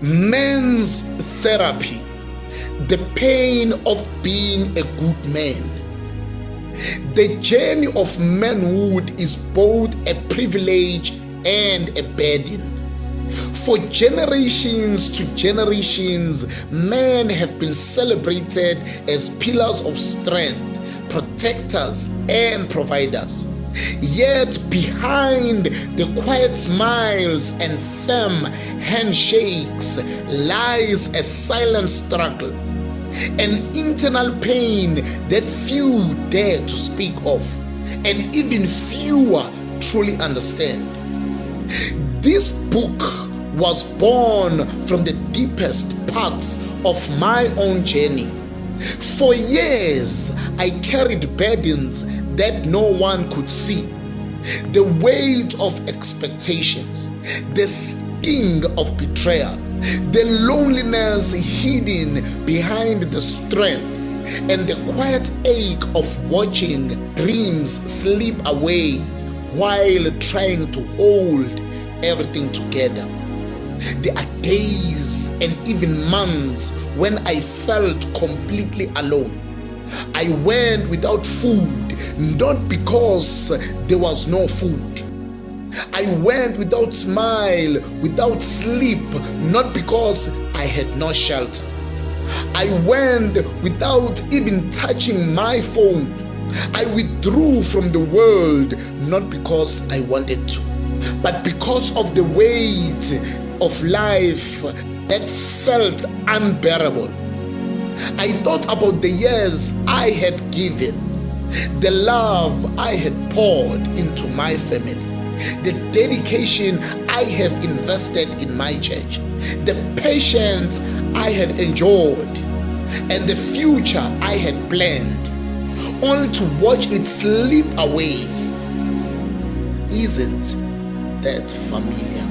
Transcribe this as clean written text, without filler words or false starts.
Man's therapy, the pain of being a good man. The journey of manhood is both a privilege and a burden. For generations to generations, men have been celebrated as pillars of strength, protectors, and providers. Yet behind the quiet smiles and firm handshakes lies a silent struggle, an internal pain that few dare to speak of, and even fewer truly understand. This book was born from the deepest parts of my own journey. For years, I carried burdens that no one could see. The weight of expectations, the sting of betrayal, the loneliness hidden behind the strength, and the quiet ache of watching dreams slip away while trying to hold everything together. There are days and even months when I felt completely alone. I went without food, not because there was no food. I went without smile, without sleep, not because I had no shelter. I went without even touching my phone. I withdrew from the world, not because I wanted to, but because of the weight of life that felt unbearable. I thought about the years I had given, the love I had poured into my family, the dedication I have invested in my church, the patience I had enjoyed, and the future I had planned, only to watch it slip away. Isn't that familiar?